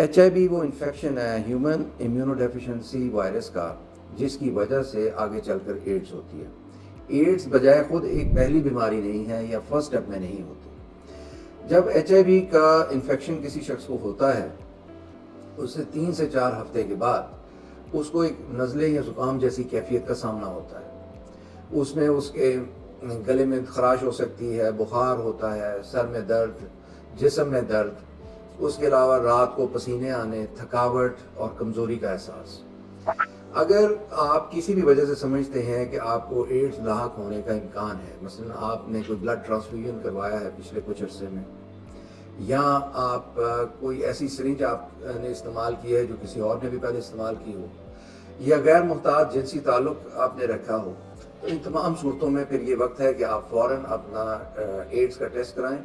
HIV وہ infection ہے human immuno deficiency virus کا، جس کی وجہ سے آگے چل کر ایڈز ہوتی ہے۔ ایڈز بجائے خود ایک پہلی بیماری نہیں ہے یا فرسٹ اسٹیپ میں نہیں ہوتی۔ جب HIV کا انفیکشن کسی شخص کو ہوتا ہے، اس سے 3 سے 4 ہفتے کے بعد اس کو ایک نزلے یا زکام جیسی کیفیت کا سامنا ہوتا ہے۔ اس میں اس کے گلے میں خراش ہو سکتی ہے، بخار ہوتا ہے، سر میں درد، جسم میں درد، اس کے علاوہ رات کو پسینے آنے، تھکاوٹ اور کمزوری کا احساس۔ اگر آپ کسی بھی وجہ سے سمجھتے ہیں کہ آپ کو ایڈز لاحق ہونے کا امکان ہے، مثلا آپ نے کوئی بلڈ ٹرانسفیوژن کروایا ہے پچھلے کچھ عرصے میں، یا آپ کوئی ایسی سرنج آپ نے استعمال کی ہے جو کسی اور نے بھی پہلے استعمال کی ہو، یا غیر محتاط جنسی تعلق آپ نے رکھا ہو، تو ان تمام صورتوں میں پھر یہ وقت ہے کہ آپ فوراً اپنا ایڈز کا ٹیسٹ کرائیں